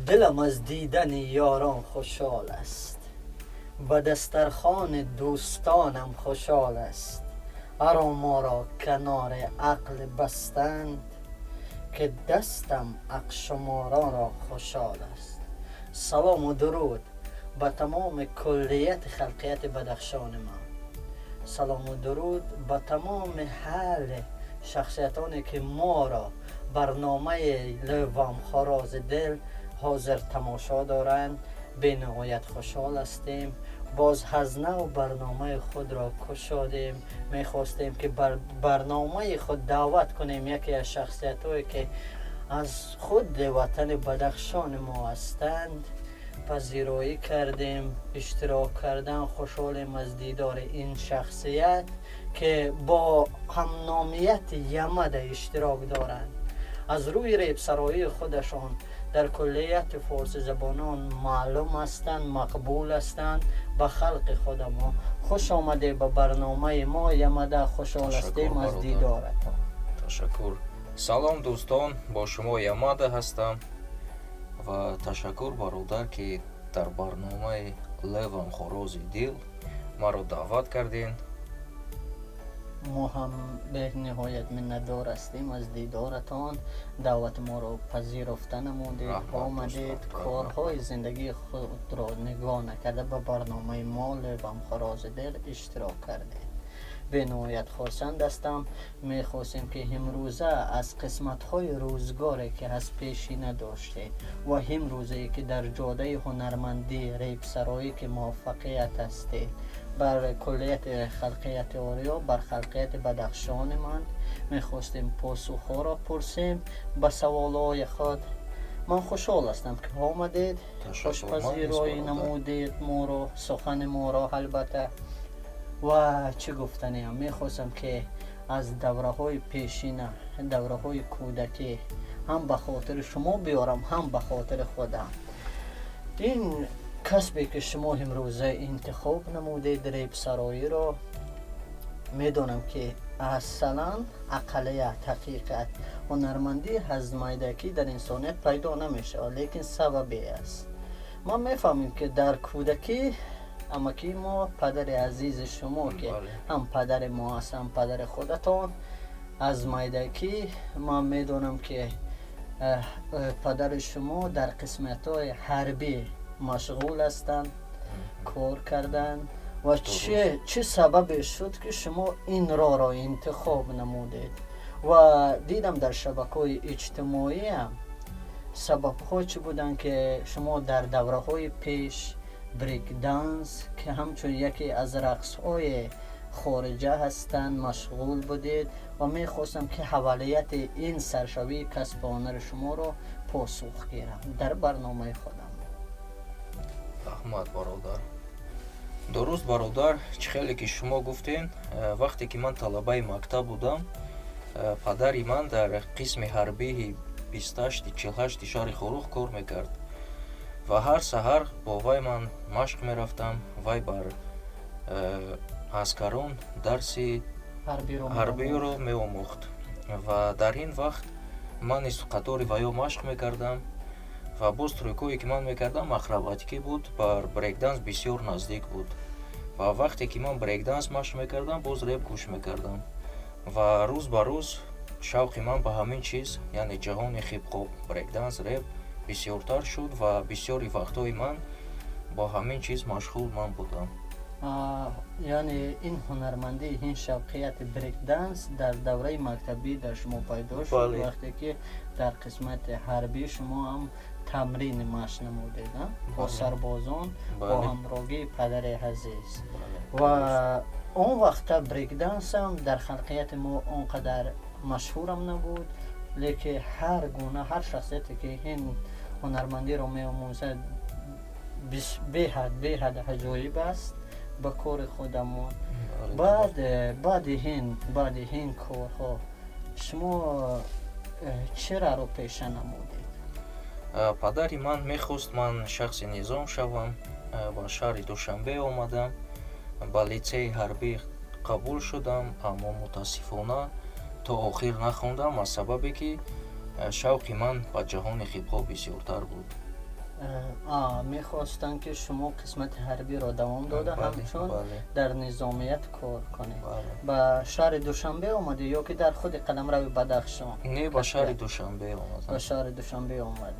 دلم از دیدن یاران خوشحال است، به دسترخوان دوستانم خوشحال است. ارا ما را کنار عقل بستند، که دستم عقل شماران را خوشحال است. سلام و درود به تمام کلیت خلقیت بدخشان ما. سلام و درود به تمام حال شخصیتانی که ما را برنامه لوام خراز دل حاضر تماشا دارند. به نهایت خوشحال هستیم. باز از نو برنامه خود را کشادیم. میخواستیم که برنامه خود دعوت کنیم یکی از شخصیت‌هایی که از خود وطن بدخشان ما هستند. پذیرایی کردیم، اشتراک کردن. خوشحالیم از دیدار این شخصیت که با همنامیت یمد اشتراک دارند. از روی ریب سرایی خودشان در کلیت فارسی زبانان معلوم هستند، مقبول هستند به خلق خود ما. خوش آمده به برنامه ما یمده. خوشحال هستیم از دیدارتان. تشکر. سلام دوستان، با شما یمده هستم و تشکر برادر که در برنامه لوام خراز دل ما را دعوت کردین. ما هم به نهایت منتدار هستیم از دیدارتان. دعوت ما را پذیرفته نمودید، آمدید، کارهای زندگی خود را نگاه نکرده به برنامه ما لوام خراز دل اشتراک کردید. به نهایت خرسند هستم. میخواستیم که امروزه از قسمت‌های روزگاری که از پیشینه داشته و امروزه که در جاده هنرمندی ریب سرایی که موفقیت هسته بر کلیت خلقیت آریا، بر خلقیت بدخشان من، میخواستیم پاسخ را پرسیم به سوالهای خود. من خوشحال هستم که آمدید، خوشپذیرایی نمودید ما رو، سخن ما را. البته و چه گفتنی هم میخواستم که از دوره های پیشینه، دوره های کودکی، هم به خاطر شما بیارم هم به خاطر خودم. این کسبی که شما امروزه انتخاب نمودید ریب سرایی را، میدونم که اصلا اقلیت، حقیقت، هنرمندی از میدکی در انسانیت پیدا نمیشه، لیکن سببی است. ما میفهمیم که در کودکی اماکی ما، پدر عزیز شما که هم پدر ما هست هم پدر خودتان، از میدکی ما میدونم که پدر شما در قسمت‌های حربی مشغول هستند، کار کردن. و چه سبب شد که شما این را انتخاب نمودید؟ و دیدم در شبکه‌های اجتماعی هم سبب‌ها چه بودن که شما در دوره‌های پیش بریک دانس که همچون یکی از رقص‌های خارجه هستند مشغول بودید و میخواستم که حوالیت این سرشوی کسب هنر شما رو پاسخ گیرم در برنامه خودم. احمد برادر، درست برادر، چه خیلی که شما گفتین. وقتی که من طلبه مکتب بودم، پدری من در قسم حربی 28-48 شهر خوروخ کار میکرد و هر سحر با وای من مشق میرفتم. وای بر عسکران درسی حربی رو میآموخت و در این وقت من قطار وایو مشق میکردم و باز تریکویی که من میکردم اخرواتیکی بود، بر بریک دانس بسیار نزدیک بود و وقتی که من بریک دانس مشق میکردم باز ریپ گوش میکردم و روز به روز شوقی من به همین چیز، یعنی جهان هیپ هاپ، بریک دانس، ریپ بسیارتر شد و بسیاری وقتهای من با همین چیز مشغول من بودم. یعنی این هنرمندی، این شوقیت بریک دانس در دوره مکتبی در شما پیدا شد. بله. وقتی که در قسمت حربی شما هم تمرین مشق نمودید با سربازان. بله. با همراهی پدر عزیز. بله. و اون وقت بریک دانس هم در خلقیت ما اونقدر مشهورم نبود، لیکن هر گونه، هر شخصیتی که این هنرمندی رو می‌آموزد به حد عجایب است به کار خودمون. بعد این کارها شما چرا رو پیشه نمودید؟ پدری من میخواست من شخص نظام شوم و شهر دوشنبه آمدم. با لیسه حربی قبول شدم، اما متاسفانه تا آخر نخوندم از سببی که شوقی من با جهان هیپ هاپ بسیارتر بود میخواستن که شما قسمت حربی را دوام داده همچون در نظامیت کار کنید. به شهر دوشنبه آمده یا که در خود قلمرو بدخشان؟ نه، به شهر دوشنبه آمدم. به شهر دوشنبه آمده.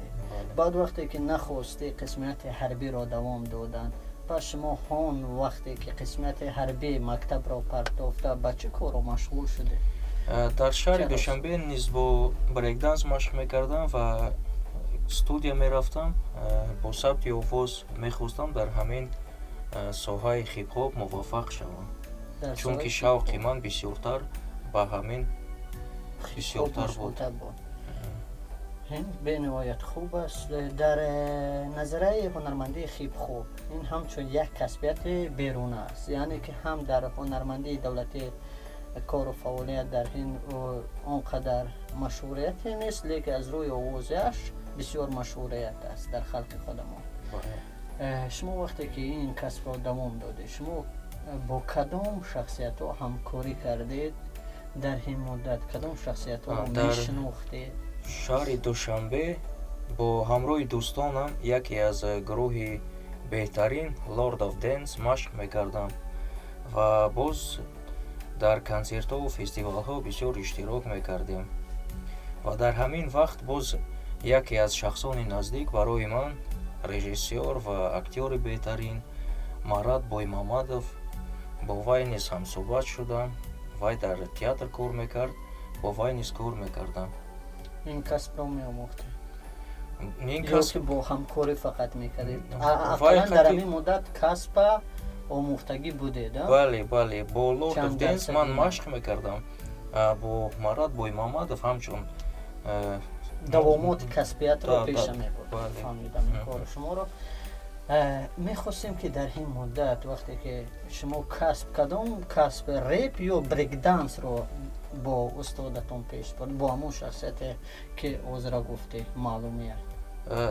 بعد وقتی که نخواستی قسمت حربی را دوام دادن، پس شما هون وقتی که قسمت حربی مکتب را پرتافته به چه کار مشغول شده؟ در شهر دوشنبه نیز با بریک دنس مشق میکردم و استودیا میرفتم. با ثبت آواز میخواستم در همین ساحه هیپ هاپ موفق شوم، چون که شوق من بسیارتر به همین بسیارتر بود. این به نهایت خوب است. در نظریه هنرمندی هیپ هاپ این همچون یک کسبیت بیرون است، یعنی که هم در هنرمندی دولتی کار و فعالیت در این اونقدر مشهوریتی نیست، لیکن از روی آوازش بسیار مشهوریت است در خلق خودمان. شما وقتی که این کسب را دوام دادید، شما با کدام شخصیت ها همکاری کردید؟ در این مدت کدام شخصیت ها را میشناختید؟ شهر دوشنبه با همراه دوستانم یکی از گروه بهترین لورد آف دنس مشق میکردم و باز در کنسرت ها و فستیوال ها بسیار اشتراک میکردیم و در همین وقت باز یکی از شخصان نزدیک برای من رژیسور و اکتور بهترین مراد بویمامدов با وی نیز هم صحبت شدم. وی در تئاتر کار میکرد، با وی نیز کار میکردم. این کسب را میآموختید یا که با همکاری فقط میکردید؟ اقلا در این مدت کسب آموختگی بودید؟ بله بله، با لورد آف دنس من مشق میکردم، با مراد بویمامدов همچون دوامات کسبیت را پیش میبرد. فهمیدم این کار شما را. میخواستیم که در این مدت وقتی که شما کدام کسب ریپ یا بریک دنس رو با استادتون پیش برد، با همون شخصیت که عذرا گفته معلومیه؟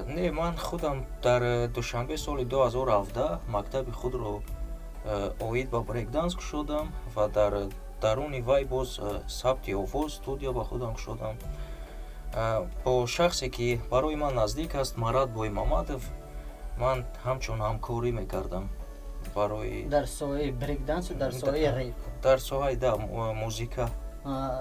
نه، من خودم در دوشنبه سال 2017 مکتب خود رو اوید با بریک دنس شدم و در درون وی باز ثبت آواز استودیا با خودم شدم. با شخصی که برای من نزدیک است، مراد بویمامدов، من همچون همکاری میکردم برای در ساحه بریک دنس و در ساحه ریپ؟ در ساحه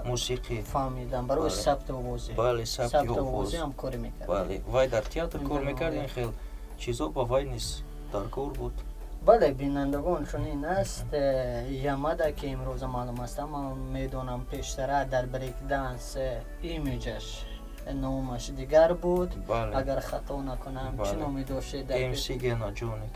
موسیقی. فهمیدم. برای ثبت آوازی؟ بله، ثبت آوازی همکاری میکرد. بله، وی در تئاتر کار میکرد، این خیلی چیزا با وی نیز در کار بود. بله بینندگان، چون این است یمده که امروز معلوم است، اما میدونم پیشتره در بریک دنس ایمیجش نامش دیگر بود. بله. اگر خطا نکنم چه نامی داشته؟ MC گینا جونیک.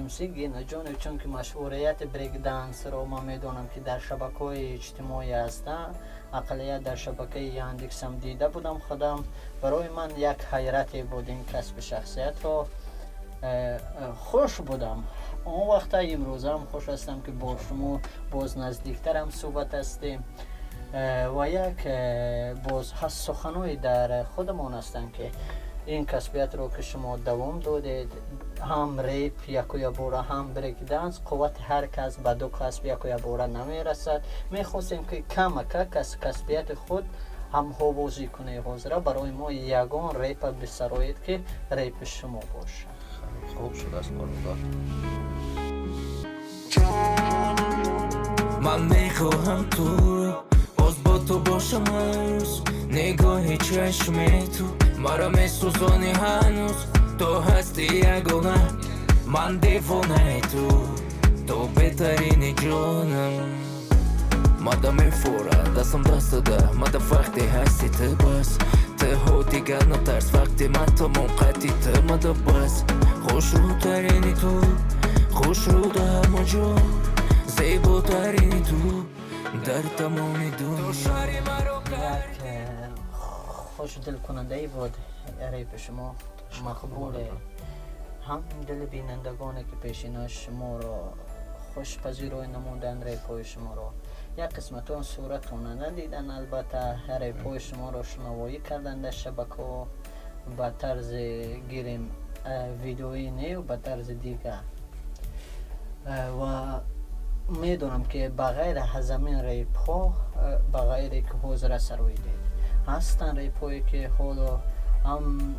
MC گینا جونیک، چون که مشهوریت بریک دنس رو ما میدونم که در شبکه‌های اجتماعی هستن، اقلیت در شبکه یاندکس هم دیده بودم خودم. برای من یک حیرتی بود این کسب شخصیت رو. خوش بودم اون وقت، امروز هم خوش هستم که با شما باز نزدیکتر هم صحبت هستیم و یک باز هست سخنوی در خودمان هستن که این کسبیت رو که شما دوام دادید، هم ریپ یک یا بوره هم بریک دنس، قوت هر کس به دو کسب یک یا بوره نمی رسد. می خواستیم که کمک کسبیت خود هم حوازی کنه حاضره برای ما یگان ریپ بسرایید که ریپ شما باشه. خوب شد از کار. من میخواهم تو رو باز با تو باشم هر روز، نگاه چشم تو مرا میسوزانی هنوز. تو هستی یگانه، من دیوانه تو بهترین جانم. مادا میفورد دستم دست ده، مادا وقتی هستی تو بس ته دیگر نترس، وقتی من تو موقتی تو مادا بس. خوش رو ترینی تو، خوش رو در همه جا، زیباترینی تو در تمام دنیا. خوش دل کننده ای بود ریپ شما، مقبوله. هم دل بینندگانی که پیشیناش شما را خوش پذیرای نمودن ریپ شما را. یک قسمت اون صورتون ندیدن، البته ریپ شما را شنوایی کردن در شبکه به طرز گیریم ویدئویی نه و به طرز دیگر. و میدونم که بغیر از همین ریپ ها، بغیر که حوزه سرویده هستن ریپ هایی که حالا هم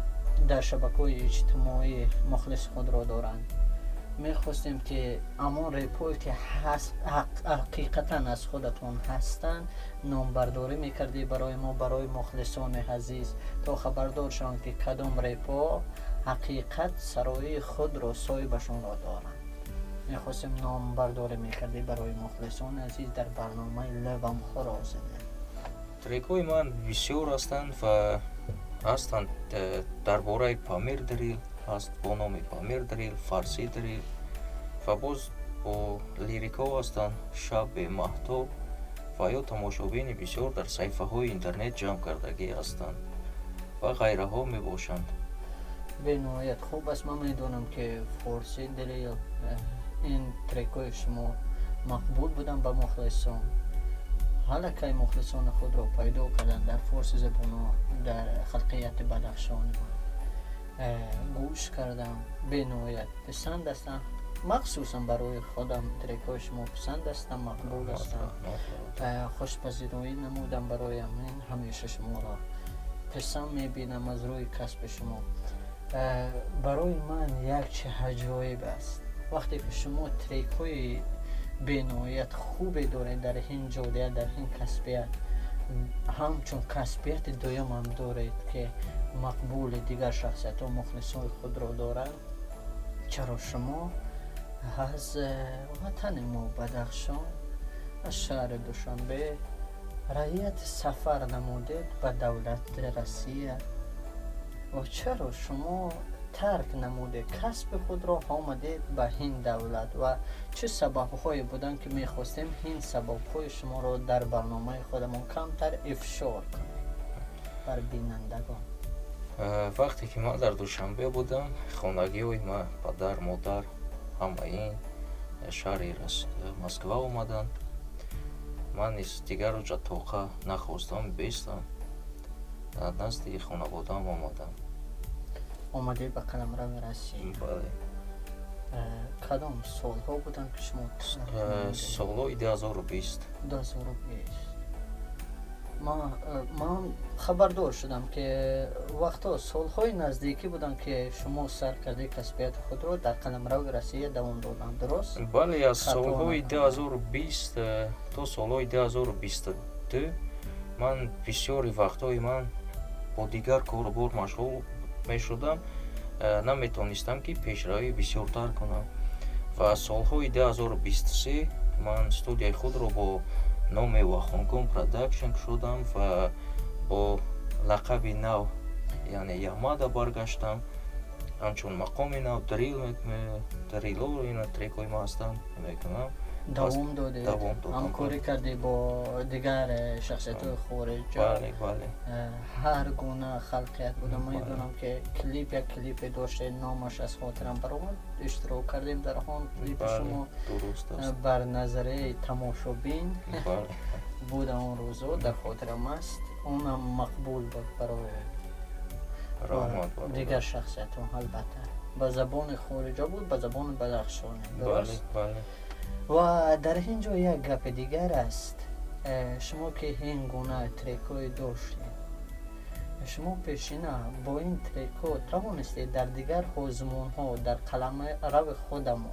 در شبکه‌های اجتماعی مخلص خود را دارند. میخواستیم که اما ریپوی که حقیقتا از خودتون هستند نامبرداری میکردی برای ما، برای مخلصان عزیز، تا خبردار شوند که کدام ریپو حقیقت سرایی خود را صاحبشون را دارند. میخواستیم نامبرداری میکردی برای مخلصان عزیز در برنامه لبم خرازنده. تریک‌های من بسیار هستند و هستند درباره پامیر دریل هست با نام پامیر دریل، فارسی دریل و باز با لیریکا هستند شب مهتاب و یا تماشابین بسیار در صفحه های اینترنت جمع کردگی هستند و غیره ها می باشند. به نهایت خوب است. من میدونم که فارسی دریل این تریک‌های شما مقبول بودن به مخلصان. حالا که مخلصان خود را پیدا کردن در فارسی زبان در خلقیت بدخشان گوش کردم، به نهایت پسند هستم. مخصوصا برای خودم تریک‌های شما پسند هستم، مقبول هستم، خوشپذیری نمودم برای من. همیشه شما را پسند میبینم از روی کسب شما. برای من یک چه عجایب است وقتی که شما تریک‌های به نهایت خوبی دارید در این جوده، در این کسبیت، همچون کسبیت دویم هم دارید که مقبول دیگر شخصیت و مخلصان خود را دارند. چرا شما از وطن ما بدخشان، از شهر دوشنبه رایت سفر نمودید به دولت روسیه و چرا شما ترک نموده کسب خود را آمدید به این دولت و چه سبب‌هایی بودن که می‌خواستیم این سبب‌های شما را در برنامه خودمون کمتر افشار کنیم بر بینندگان؟ وقتی که من در دوشنبه بودم، خانگی‌های من، پدر، مادر، همه این شهری مسکو اومدن. من از دیگر رو جاتوقع نخواستم بیستم، نزد خانواده‌ام اومدم. اومده به قلمرو روسیه؟ بله. کدام سال‌ها بودن که شما؟ سال‌های 2020. 2020. من خبردار شدم که وقتا سال‌های نزدیکی بودن که شما سر کرده کسبیت خود را در قلمرو روسیه دوام دادن، درست؟ بله، از سال‌های 2020 تا سال‌های 2022 من بسیاری وقت‌های من با دیگر کاربار مشغول می‌شدم، نمی‌تونستم که پیشروی بسیارتر کنم و سال‌های 2023 من استودیای خود را با نام واخونکوم پروداکشن شدم و با لقب نو یعنی یامادا برگشتم. همچون مقام نو دریلو این تریک‌های ما هستند میکنم. دوام داده، همکاری کردی با دیگر شخصیت‌های خارجی. بله بله. هر گونه خلقیت بوده. من میدونم که یک کلیپ داشته، نامش از خاطرم برآمد، اشتراک کردیم در آن کلیپ. شما بر نظره تماشابین بود اون روزا، در خاطرم است. اونم مقبول بود برای دیگر شخصیت‌ها. البته به زبان خارجی بود، به زبان بدخشانی. بله بله. و در اینجا یک گپ دیگر است. شما که این گونه تریک‌های داشتید، شما پیشینه با این تریک‌ها توانستید در دیگر حوزمون‌ها در قلمرو خودمون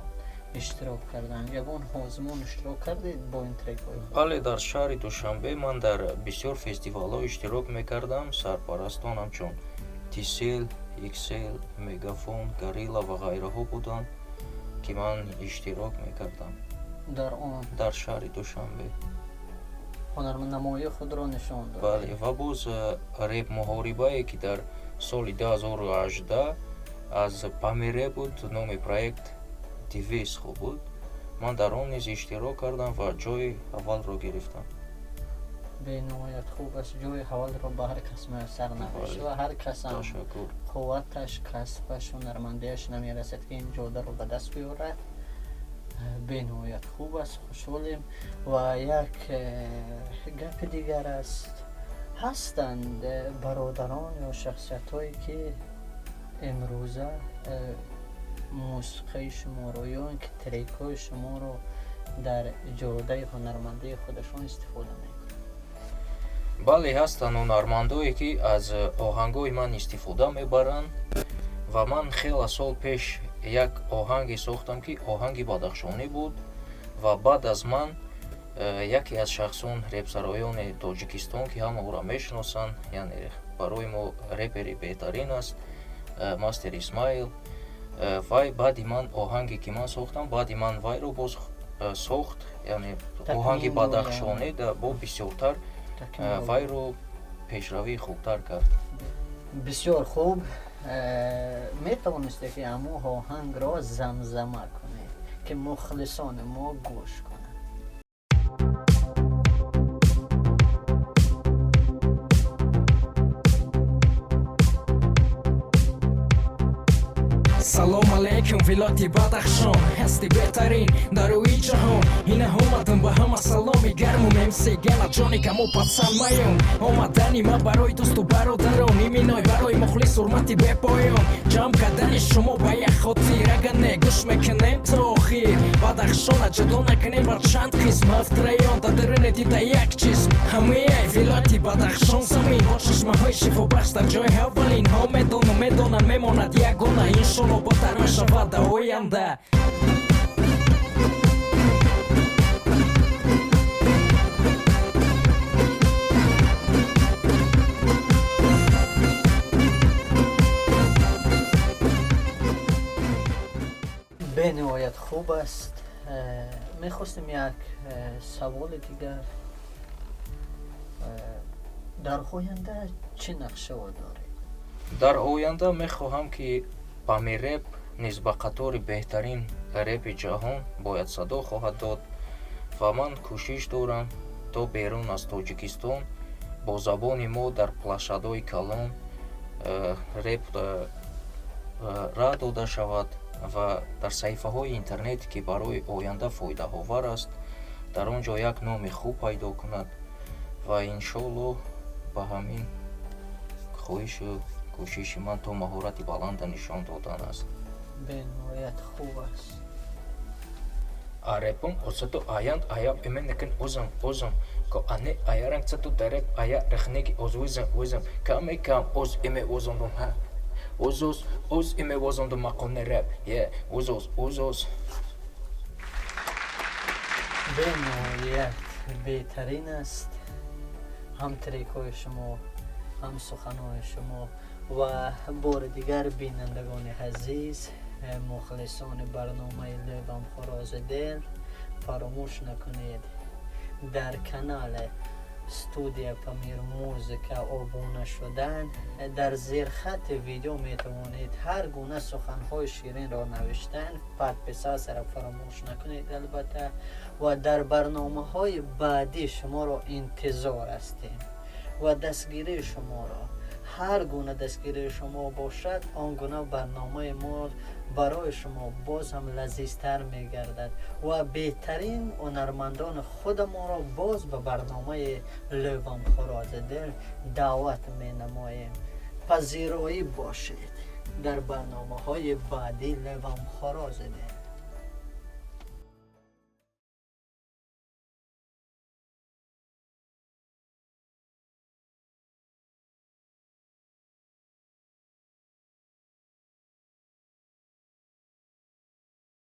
اشتراک کردن؟ یگان حوزمون اشتراک کردید با این تریک‌های؟ بله، در شهر دوشنبه من در بسیار فستیوال‌ها اشتراک می‌کردم. سرپرستان همچون تیسل، ایکسل، مگافون، گاریلا و غیرها بودند که من اشتراک می‌کردم در شهر دوشنبه. هنرمندنمایی خود را نشان داد. بله، و باز ریپ محاربه‌ای که در سال 2018 از پامیره بود، نام پروژه دیویس خوب بود. من در آن نیز اشتراک کردم و جای اول را گرفتم. به نهایت خوب است. جای اول را به هر کس میسر نمیشه و هر کس هم قوتش، کسبش، هنرمندیش نمیرسد که این جاده رو به دست بیاره. به نهایت خوب است، خوشحالیم. و یک گپ دیگر است، هستند برادران یا شخصیت هایی که امروزه موسیقی شما رو یا اینکه تریک های شما رو در جاده هنرمندی خودشون استفاده میکنند. бале ҳастанд ҳунармандое ки аз оҳангҳои ман истифода мебаранд ва ман хеле сол пеш як оҳанге сохтам ки оҳанги бадахшонӣ буд ва баъд аз ман яке аз шахсон репсароёни тоҷикистон ки ҳамаоро мешиносанд, яъне барои мо репери беҳтарин аст, Мастер Исмаил, вай баъди ман оҳанге ки ман сохтам, баъди ман вайро боз сохт, яъне оҳанги бадахшонӣ бо бисёртар вайро пешравии хубтар кард. бисёр хуб. метавонисте ки ҳамо оҳангро замзама кунед ки мухлисони мо гӯш кунанд. салом алейкум вилоти бадахшон ҳасти беҳтарин дар рӯи ҷаҳон ина омадам ба ҳама саломи гарму мемсегана ҷони камо пасанд маён омадани ма барои дӯсту бародарон иминой барои мухлис ҳурмати бепоён ҷамъ кардани шумо ба як хотир агар не гӯш мекунем то охир бадахшона ҷудо накунем бар чанд қисм ҳафт раён дар даруни дида як ҷисм ҳамаи вилоти бадахшон замин бо чашмаҳои шифобахш дар ҷои аввалин ҳо медонанд мемонад ягона иншолло бо мешавад дар оянда. бениҳоят хуб аст. мехостем як саволи дигар. дар оянда чӣ нақшао доред? дар оянда мехоҳам ки памиреп низ ба қатори беҳтарин репи ҷаҳон бояд садо хоҳад дод ва ман кӯшиш дорам то берун аз Тоҷикистон бо забони мо дар плашадҳои калон реп раҳ дода шавад ва дар саҳифаҳои интернете ки барои оянда фоидаовар аст дар он ҷо як номи хуб пайдо кунад ва иншолло ба ҳамин хоҳишу кӯшиши ман то маҳорати баланда нишон додан аст. бениҳоят хуб аст. Арепон осато аянд ая именекен озам ко ане аяранг цато дареп ая рехнеги озвизам камекам оз име озондум ха оз име озондум мақоне реп оз бениҳоят беҳтарин аст. ҳам трекҳои шумо ҳам суханҳои шумо ва бори дигар бинандагони азиз, мухлисони барномаи Левам Хорози Дил, фаромӯш накунед дар канали студия Памир Музика обуна шудан. дар зерхати видео метавонед ҳар гуна суханҳои ширинро навиштан. подписасиро фаромӯш накунед албатта ва дар барномаҳои баъдӣ шуморо интизор ҳастем ва дастгирии шуморо ҳар гуна дастгирии шумо бошад он гуна барномаи мо барои шумо боз ҳам лазизтар мегардад ва беҳтарин ҳунармандони худамонро боз ба барномаи Левам Хорози Дил даъват менамоем. пазироӣ бошед дар барномаҳои баъди Левам Хорози Дил.